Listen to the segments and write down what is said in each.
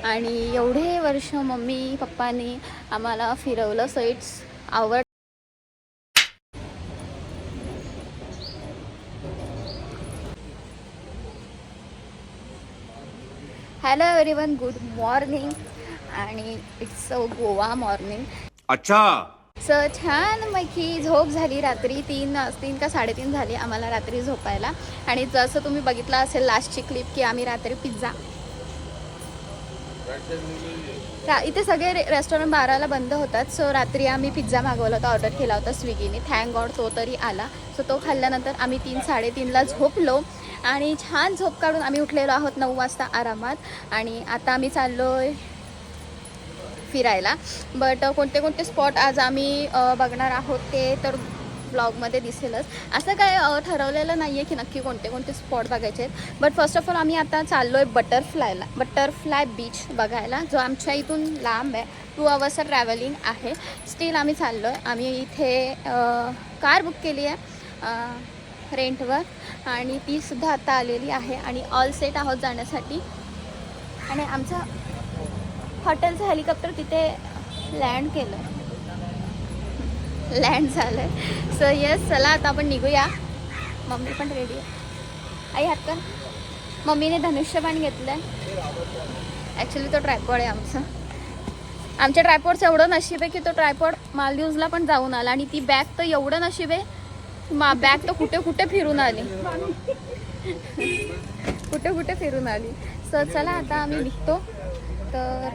आणि एवढे वर्ष मम्मी पप्पांनी आम्हाला फिरवलं, so it's our. Hello everyone, good morning. आणि इट्स अ गोवा मॉर्निंग. अच्छा. सो छान पैकी झोप झाली. रात्री 3 का 3:30 झाली आम्हाला रात्री झोपायला. आणि जसं तुम्ही बघितलं असेल लास्टची क्लिप की आम्ही रात्री पिझ्झा, इथे सगळे रेस्टॉरंट 12ला बंद होतात. सो रात्री आम्ही पिझ्झा मागवला होता, ऑर्डर केला होता स्विगीने. थँक गॉड तो तरी आला. सो तो खाल्ल्यानंतर आम्ही 3-3:30ला झोपलो आणि छान झोप काढून आम्ही उठलेलो आहोत 9 वाजता आरामात. आणि आता आम्ही चाललो आहे फिरायला. बट कोणते कोणते स्पॉट आज आम्ही बघणार आहोत ते तर ब्लॉगमध्ये दिसेलच. असं काय ठरवलेलं नाही आहे की नक्की कोणते कोणते स्पॉट बघायचे आहेत. बट फर्स्ट ऑफ ऑल आम्ही आता चाललो आहे बटरफ्लाय बीच बघायला, जो आमच्या इथून लांब आहे. 2 आवर्सचं ट्रॅव्हलिंग आहे. स्टील आम्ही चाललो आहे. आम्ही इथे कार बुक केली आहे रेंटवर आणि तीसुद्धा आता आलेली आहे आणि ऑल सेट आहोत जाण्यासाठी. आणि आमचं हॉटेलचं हेलिकॉप्टर तिथे लँड झालं आहे. सो येस, चला आता आपण निघूया. मम्मी पण रेडी आहे. आई हात कर. मम्मीने धनुष्यबाण घेतलं आहे. ॲक्च्युली तो ट्रायपॉड आहे आमच्या ट्रायपॉडचं एवढं नशीब आहे की तो ट्रायपॉड मालदीव्सला पण जाऊन आला. आणि ती बॅग तर एवढं नशीब आहे, बॅग तर कुठे कुठे फिरून आली. सो चला आता आम्ही निघतो. तर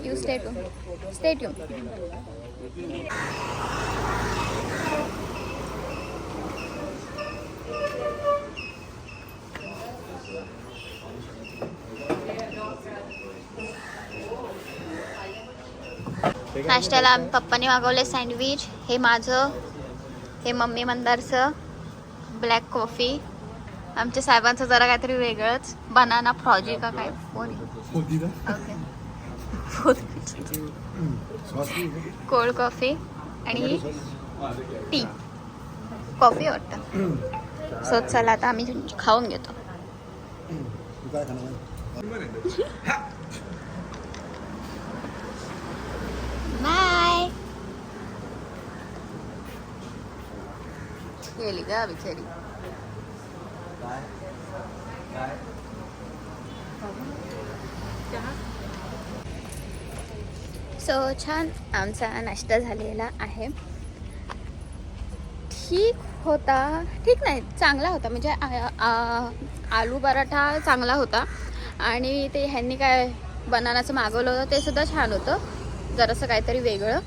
यू स्टे ट्यून. नाश्त्याला पप्पाने मागवले सँडविच. हे माझं, हे मम्मी मंदारचं ब्लॅक कॉफी. आमच्या साहेबांचं जरा काहीतरी वेगळंच, बनाना फ्रॉजी का काय कोल्ड कॉफी आणि टी कॉफी वाटतं. सो चला आता आम्ही खाऊन घेतो. बाय. गेली का बिचारी. सो छान आमचा नाश्ता झालेला आहे. ठीक नाही, चांगला होता. म्हणजे आलू पराठा चांगला होता. आणि ते ह्यांनी काय बनानाचं मागवलं होतं ते सुद्धा छान होतं, जरासं काहीतरी वेगळं.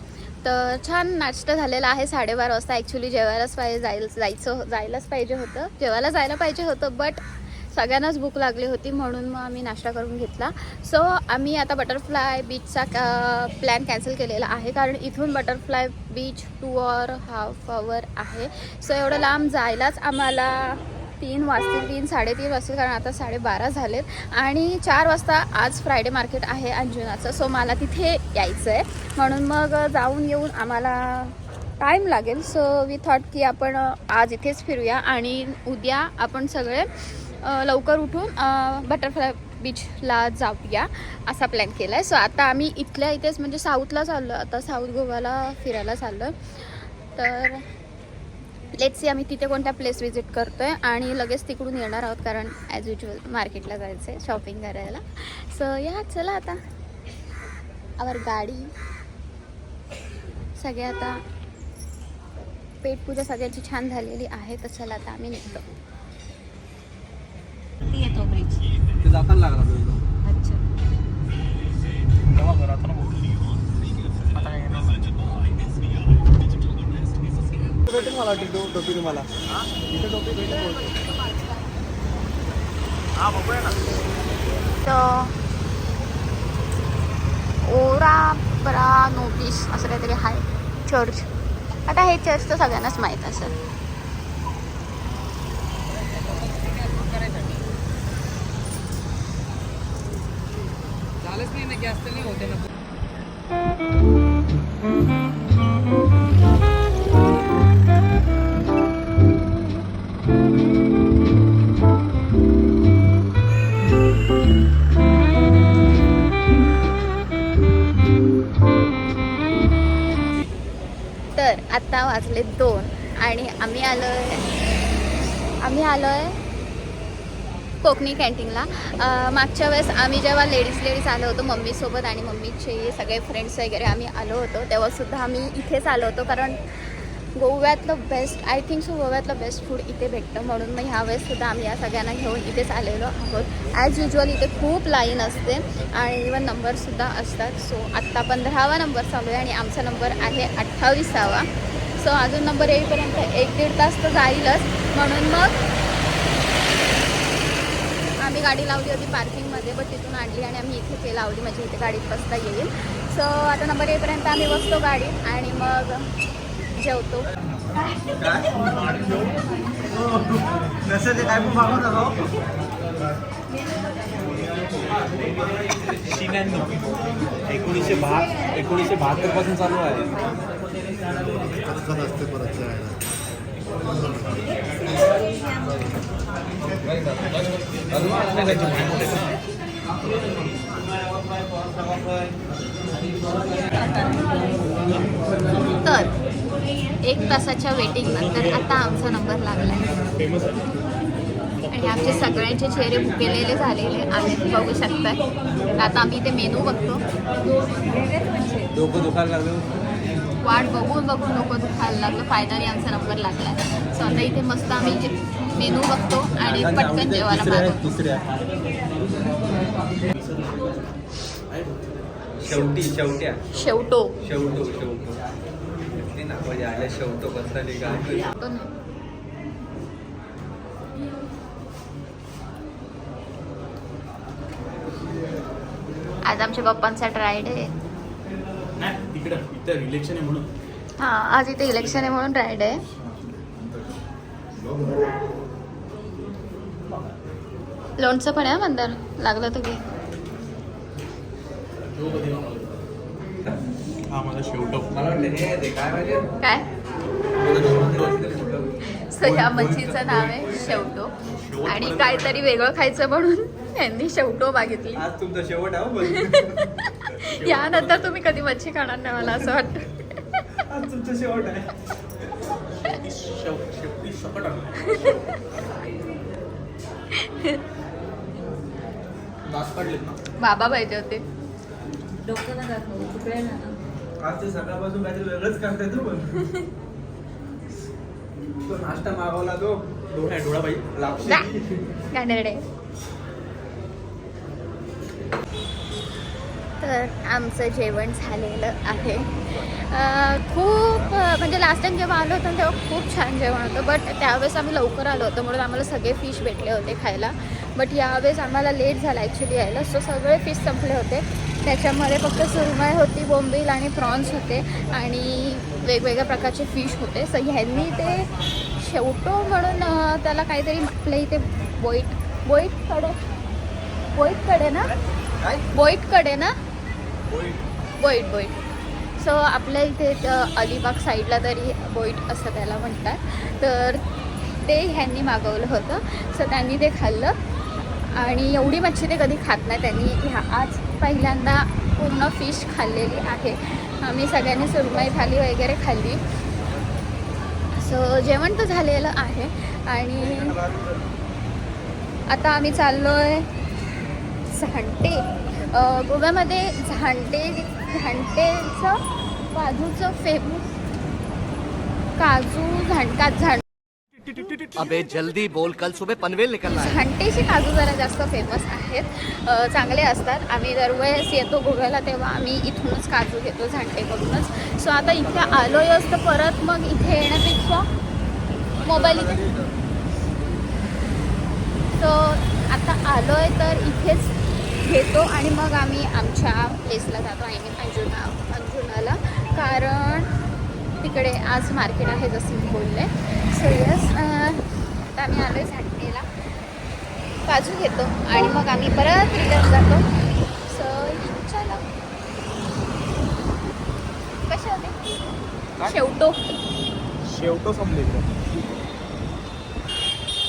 तर छान नाश्ता झालेला आहे. 12:30 वाजता. ॲक्च्युली जेवायलाच जायला पाहिजे होतं बट सगळ्यांनाच भूक लागली होती म्हणून मग आम्ही नाश्ता करून घेतला. सो आम्ही आता बटरफ्लाय बीचचा प्लॅन कॅन्सल केलेला आहे, कारण इथून बटरफ्लाय बीच 2.5 आवर आहे. सो एवढं लांब जायलाच आम्हाला 3-3:30 वाजतील, कारण आता 12:30 झालेत. आणि 4 वाजता आज फ्रायडे मार्केट आहे अंजुनाचं. सो मला तिथे यायचं आहे, म्हणून मग जाऊन येऊन आम्हाला टाईम लागेल. सो वी थॉट की आपण आज इथेच फिरूया आणि उद्या आपण सगळे लवकर उठून बटरफ्लाय बीचला जाऊया असा प्लॅन केला आहे. सो आता आम्ही इथेच म्हणजे साऊथला चाललो. आता साऊथ गोवाला फिरायला चाललो. तर लेट्स सी आम्ही तिथे कोणत्या प्लेस व्हिजिट करतो आहे आणि लगेच तिकडून येणार आहोत, कारण ॲज युजल मार्केटला जायचं आहे शॉपिंग करायला. सो या चला आता आवर गाडी. सगळे आता पेटपूजा सगळ्यांची छान झालेली आहे. तर चला आता आम्ही निघतो. येतो ब्रिज ते जाताना लागला तो. अच्छा भेटेल मला टोपी तुम्हाला. इथे टोपी भेटेल. हा बघूया ना. तर ओरा नोटीस असं काहीतरी आहे चर्च. आता हे चर्च तर सगळ्यांनाच माहीत असेल. झालंच नाही ना, गॅस तर नाही होते ना. आता वाजले 2 आणि आम्ही आलो आहे कोकणी कॅन्टीनला. मागच्या वेळेस आम्ही जेव्हा लेडीज आलो होतो मम्मीसोबत आणि मम्मीचे सगळे फ्रेंड्स वगैरे आम्ही आलो होतो तेव्हासुद्धा आम्ही इथेच आलो होतो, कारण गोव्यातलं बेस्ट, आय थिंक सो गोव्यातलं बेस्ट फूड इथे भेटतं, म्हणून मग ह्या वेळेससुद्धा आम्ही या सगळ्यांना घेऊन इथेच आलेलो आहोत. ॲज युजल इथे खूप लाईन असते आणि इवन नंबरसुद्धा असतात. सो आत्ता 15वा नंबर चालू आहे आणि आमचा नंबर आहे 28वा. सो अजून नंबर येईपर्यंत 1-1.5 तास तर जाईलच, म्हणून मग आम्ही गाडी लावली होती पार्किंगमध्ये, बट तिथून आणली आणि आम्ही इथे लावली, म्हणजे इथे गाडीत बसता येईल. सो आता नंबर येईपर्यंत आम्ही बसतो गाडीत आणि मग जेवतो. एकोणीसशे 1972 पासून चालू आहे. तर 1 तासाच्या वेटिंग नंतर आता आमचा नंबर लागला आहे आणि आमचे सगळ्यांचे चेहरे भुकेलेले झालेले आहेत, बघू शकताय. आता आम्ही इथे मेनू बघतो. डोकं दुखायला लागलं, वाट बघून डोकं दुखायला लागलं. फायनली आमचा नंबर लागला. सो आता इथे मस्त आम्ही मेनू बघतो आणि पटकन जेवायला मागवतो. शेवटो आज आमच्या पप्पांचा ट्राय डे. इलेक्शन आहे म्हणून. हां, आज इथे इलेक्शन आहे म्हणून ट्राय डे. लोणचं पण आहे मंदार, लागलं तर घे. काय सो ह्या मच्छीचं नाव आहे शेवटो आणि काहीतरी वेगळं खायचं म्हणून यांनी शेवटो मागितली. आज तुमचा शेवट आहे. यानंतर तुम्ही कधी मच्छी खाणार नाही मला असं वाटतं. आज तुमचा शेवट आहे. बाबा पाहिजे होते. आज ते सकाळपासून काहीतरी वेगळंच करताय तू. पण तो नाश्ता मागवला तो डोळाबाई गाणेरडे. तर आमचं जेवण झालेलं आहे. खूप म्हणजे लास्ट टाइम जेव्हा आलो होतो तेव्हा खूप छान जेवण होतं, बट त्यावेळेस आम्ही लवकर आलो होतो म्हणून आम्हाला सगळे फिश भेटले होते खायला. बट यावेळेस आम्हाला लेट झाला ॲक्च्युली यायला. सो सगळे फिश संपले होते. त्याच्यामध्ये फक्त सुरमई होती, बोंबील आणि प्रॉन्स होते आणि वेगवेगळ्या प्रकारचे फिश होते. सो ह्यांनी ते शेवटो म्हणून त्याला काहीतरी आपल्या इथे बोईटकडे ना बोईट. सो आपल्या इथे अलिबाग साईडला तरी बोईट असं त्याला म्हणतात. तर ते ह्यांनी मागवलं होतं. सो त्यांनी ते खाल्लं आणि एवढी मच्छी ते कधी खात नाही. त्यांनी आज पहिल्यांदा पूर्ण फिश खाल्लेली आहे. आम्ही सगळ्यांनी सुरमई थाली वगैरे खाल्ली. सो जेवण तर झालेलं आहे आणि आता आम्ही चाललो आहे झांटे. गोव्यामध्ये झांटेचं काजूचं फेमस अबे जल्दी बोल, कल सुबह पनवेल निकलना है. झांटेचे काजू जरा जास्त फेमस आहेत, चांगले असतात. आम्ही दरवेळेस येतो गोव्याला तेव्हा आम्ही इथूनच काजू घेतो, झांटेकडूनच. सो आता इथे आलोय असतं परत मग इथे येण्यापेक्षा मोबाईल इथे. सो आता आलोय तर इथेच घेतो आणि मग आम्ही आमच्या प्लेसला जातो. आय मीन अंजुनाला, कारण तिकडे आज मार्केट आहे जसं मी बोलले. सो यस, आता आम्ही आलो आहे झांटेला, काजू घेतो आणि मग आम्ही परत रिटर्न जातो. सो चला. कशा होते शेवटो संपले.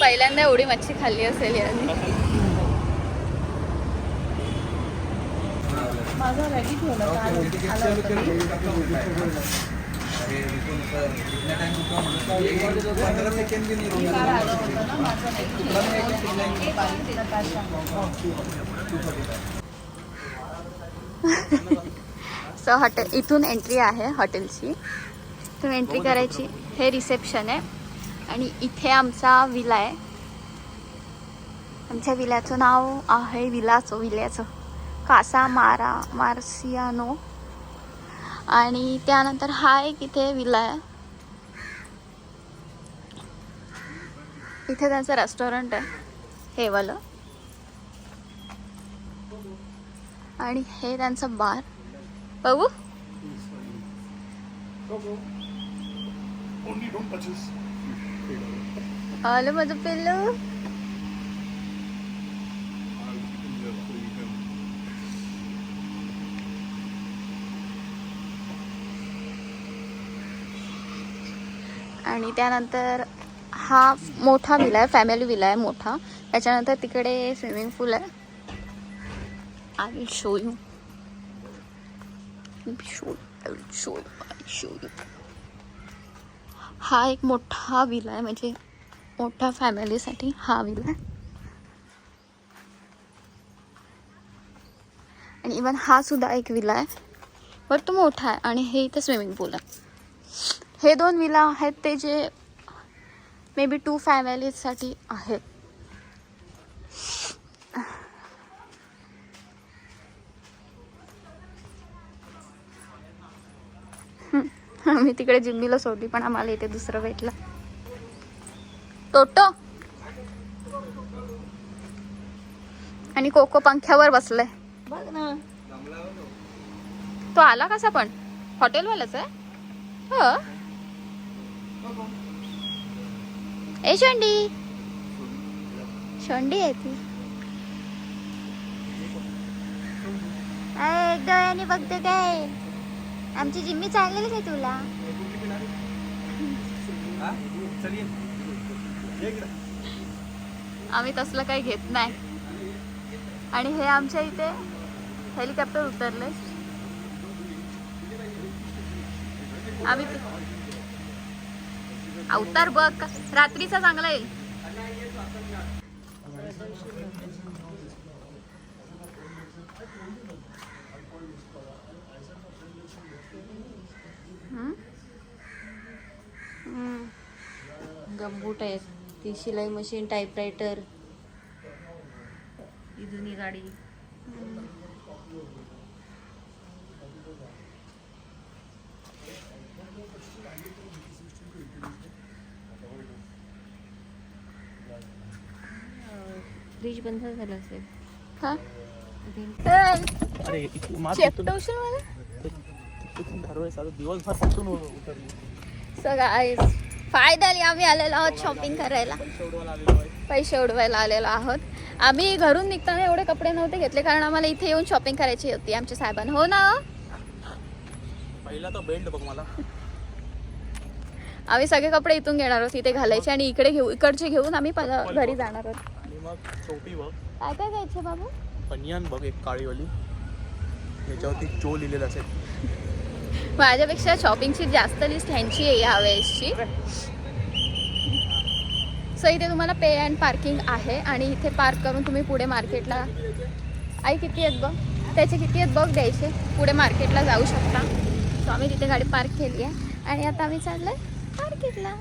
पहिल्यांदा एवढी मच्छी खाल्ली असेल यांनी. माझा रेडी ठेवला 15 सेकंड भी नहीं सो हॉटेल इथून एंट्री आहे हॉटेलची. इथून एंट्री करायची. हे रिसेप्शन आहे आणि इथे आमचा विला आहे. आमच्या विल्याचं नाव आहे विल्याचं कासा मार्सियानो. आणि त्यानंतर हा एक इथे विला आहे. इथे त्यांचं रेस्टॉरंट आहे हे वालं. आणि हे त्यांचं बार. बघू आलं माझं पिल्लू. आणि त्यानंतर हा मोठा विला आहे, फॅमिली विला आहे मोठा. त्याच्यानंतर तिकडे स्विमिंग पूल आहे. I will show you. हा एक मोठा विला आहे, म्हणजे मोठ्या फॅमिलीसाठी हा विला आहे. आणि इवन हा सुद्धा एक विला आहे, बट तो मोठा आहे. आणि हे इथे स्विमिंग पूल आहे. हे 2 विला आहेत ते जे मे बी 2 फॅमिलीजसाठी आहेत. मी तिकडे जिम्मीला सोडली पण आम्हाला इथे दुसरं भेटलं. टोटो आणि कोको पंख्यावर बसलाय बघ ना. तो आला कसा पण हॉटेलवालाच आहे. हो ए शोंडी आहे ती. एक डोळ्याने बघतो काय. आमची जिम्मी चाललेली काय तुला. आम्ही तसलं काही घेत नाही. आणि हे आमच्या इथे हेलिकॉप्टर उतरले. आम्ही अवतार बघ रात्रीचा चांगला येईल. गंबूट आहे ती, शिलाई मशीन, टाईपरायटर, ही जुनी गाडी. फ्रीज बंद झाला असेल. हा अरे चेपटवशील मला. दिवसभर पासून उतरली. सगळं फायनली आम्ही आलेलो आहोत शॉपिंग करायला. पैसे उडवायला आलेलो आहोत. आम्ही घरून निघताना एवढे कपडे नव्हते घेतले कारण आम्हाला इथे येऊन शॉपिंग करायची होती आमच्या साहेबांना. हो ना. पहिला तो बेल्ट बघ मला. आम्ही सगळे कपडे इथून घेणार आहोत इथे घालायचे आणि इकडचे घेऊन आम्ही घरी जाणार आहोत. आणि मग टोपी बघ. काय काय घ्यायचे बाबू. बनियान बघ एक काळीवाली, याच्यावरती चो लिहिलेलं असेल. माझ्यापेक्षा शॉपिंगची जास्त लिस्ट ह्यांची आहे या वेळेसची. सो इथे तुम्हाला पे अँड पार्किंग आहे आणि इथे पार्क करून तुम्ही पुढे मार्केटला. आई किती आहेत बघ, त्याचे किती आहेत बघ द्यायचे. पुढे मार्केटला जाऊ शकता. सो आम्ही तिथे गाडी पार्क केली आहे आणि आता आम्ही चाललोय मार्केटला.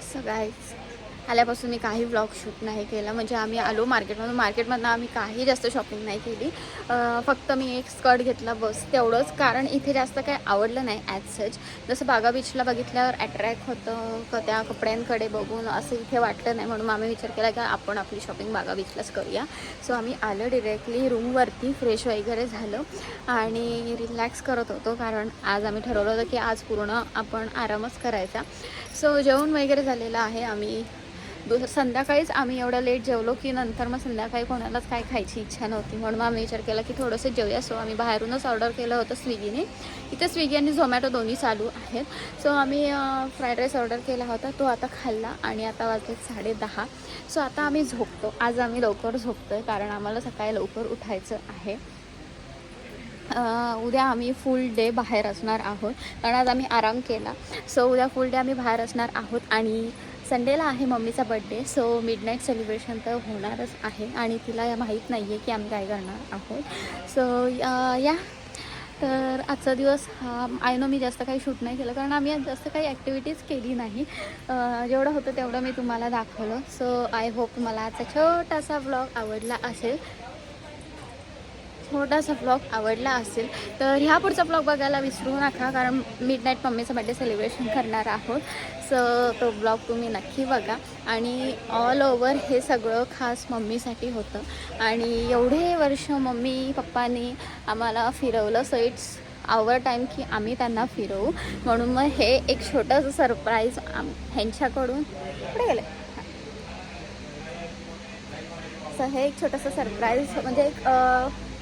सो गाईज आल्यापासून मी काही व्लॉग शूट नाही केला. म्हणजे आम्ही आलो मार्केटमधून आम्ही काही जास्त शॉपिंग नाही केली. फक्त मी एक स्कर्ट घेतला बस तेवढंच, कारण इथे जास्त काही आवडलं नाही ॲज सच. जसं बागा बीचला बघितल्यावर अट्रॅक्ट होतं का त्या कपड्यांकडे बघून, असं इथे वाटलं नाही. म्हणून आम्ही विचार केला की आपण आपली शॉपिंग बागा बीचलाच करूया. सो आम्ही आलो डिरेक्टली रूमवरती, फ्रेश वगैरे झालं आणि रिलॅक्स करत होतो, कारण आज आम्ही ठरवलं होतं की आज पूर्ण आपण आरामच करायचा. सो जेवण वगैरे झालेलं आहे. आम्ही संध्याकाळीच आम्ही एवढं लेट जेवलो की नंतर मग संध्याकाळी कोणालाच काय खायची इच्छा नव्हती. म्हणून मग आम्ही विचार केला की थोडंसं जेवूया. सो आम्ही बाहेरूनच ऑर्डर केलं होतं स्विगीने. इथे स्विगी आणि झोमॅटो दोन्ही चालू आहेत. सो आम्ही फ्राईड राईस ऑर्डर केला होता, तो आता खाल्ला आणि आता वाजले 10:30. सो आता आम्ही झोपतो. आज आम्ही लवकर झोपतो आहे कारण आम्हाला सकाळी लवकर उठायचं आहे. उद्या आम्ही फुल डे बाहेर असणार आहोत कारण आज आम्ही आराम केला. सो उद्या फुल डे आम्ही बाहेर असणार आहोत आणि संडेला आहे मम्मीचा बड्डे. सो मिडनाईट सेलिब्रेशन तर होणारच आहे आणि तिला माहीत नाही आहे की आम्ही काय करणार आहोत. सो या तर आजचा दिवस आय नो मी जास्त काही शूट नाही केलं कारण आम्ही आज जास्त काही ॲक्टिव्हिटीज केली नाही. जेवढं होतं तेवढं मी तुम्हाला दाखवलं. सो आय होप तुम्हाला आजचा छोटासा व्लॉग आवडला असेल. तर ह्या पुढचा ब्लॉग बघायला विसरू नका कारण मिडनाईट मम्मीचा बड्डे सेलिब्रेशन करणार आहोत. सो तो ब्लॉग तुम्ही नक्की बघा. आणि ऑल ओव्हर हे सगळं खास मम्मीसाठी होतं आणि एवढे वर्ष मम्मी पप्पांनी आम्हाला फिरवलं. सो इट्स आवर टाईम की आम्ही त्यांना फिरवू. म्हणून मग हे एक छोटंसं सरप्राईज ह्यांच्याकडून पुढे गेलं. सो हे एक छोटंसं सरप्राईज म्हणजे एक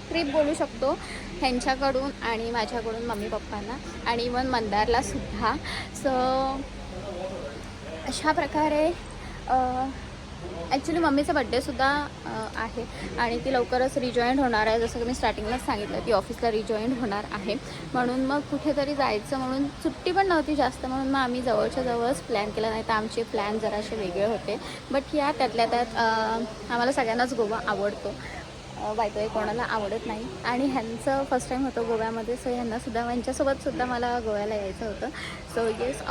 ट्रिप बोलू शकतो ह्यांच्याकडून आणि माझ्याकडून मम्मी पप्पांना आणि इवन मंदारला सुद्धा. सो अशा प्रकारे ॲक्च्युली मम्मीचा बड्डेसुद्धा आहे आणि ती लवकरच रिजॉईंट होणार आहे. जसं की मी स्टार्टिंगलाच सांगितलं ती ऑफिसला रिजॉईंट होणार आहे. म्हणून मग कुठेतरी जायचं म्हणून सुट्टी पण नव्हती जास्त, म्हणून मग आम्ही जवळच्या जवळच प्लॅन केला. नाही तर आमचे प्लॅन जरासे वेगळे होते. बट या त्यातल्या त्यात आम्हाला सगळ्यांनाच गोवा आवडतो. बायको कोणाला आवडत नाही आणि ह्यांचं फर्स्ट टाईम होतं गोव्यामध्ये. सो ह्यांच्यासोबतसुद्धा मला गोव्याला यायचं होतं. सो येस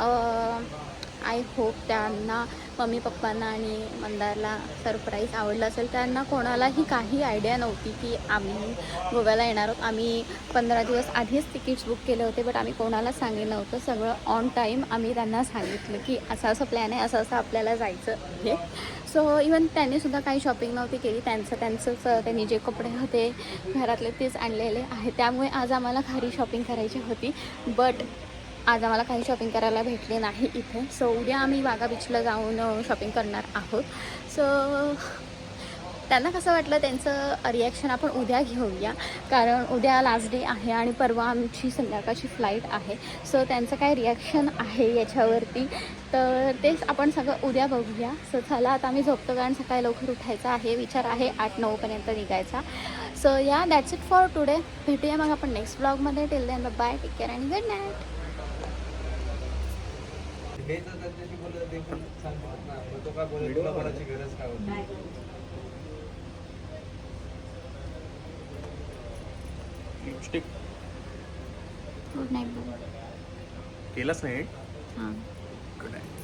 आय होप त्यांना मम्मी पप्पांना आणि मंदारला सरप्राईज आवडलं असेल. त्यांना कोणालाही काही आयडिया नव्हती की आम्ही गोव्याला येणार आहोत. आम्ही 15 दिवस आधीच तिकीट्स बुक केले होते बट आम्ही कोणाला सांगितलं नव्हतं. सगळं ऑन टाईम आम्ही त्यांना सांगितलं की असं प्लॅन आहे, असं आपल्याला जायचं आहे. सो इवन त्यांनीसुद्धा काही शॉपिंग नव्हती केली. त्यांनी जे कपडे होते घरातले तेच आणलेले आहे. त्यामुळे आज आम्हाला खरी शॉपिंग करायची होती बट आज आम्हाला काही शॉपिंग करायला भेटले नाही इथे. सो उद्या आम्ही वाघा बीचला जाऊन शॉपिंग करणार आहोत. सो त्यांना कसं वाटलं त्यांचं रिॲक्शन आपण उद्या घेऊया कारण उद्या लास्ट डे आहे आणि परवा आमची संध्याकाळची फ्लाईट आहे. सो त्यांचं काय रिॲक्शन आहे याच्यावरती तर तेच आपण सगळं उद्या बघूया. सो चला आता आम्ही झोपतो कारण सकाळी लवकर उठायचं आहे. विचार आहे 8-9 पर्यंत निघायचा. सो या दॅट्स इट फॉर टुडे. भेटूया मग आपण नेक्स्ट ब्लॉगमध्ये. Till then bye, take care आणि गुड नाईट. हे जर त्यांच्याशी बोलत ते पण सांगतात ना, मग तो काय बोलेल तुला कोणाची गरज काय होती. Lipstick good night. केलंच नाही. हां गुड नाईट.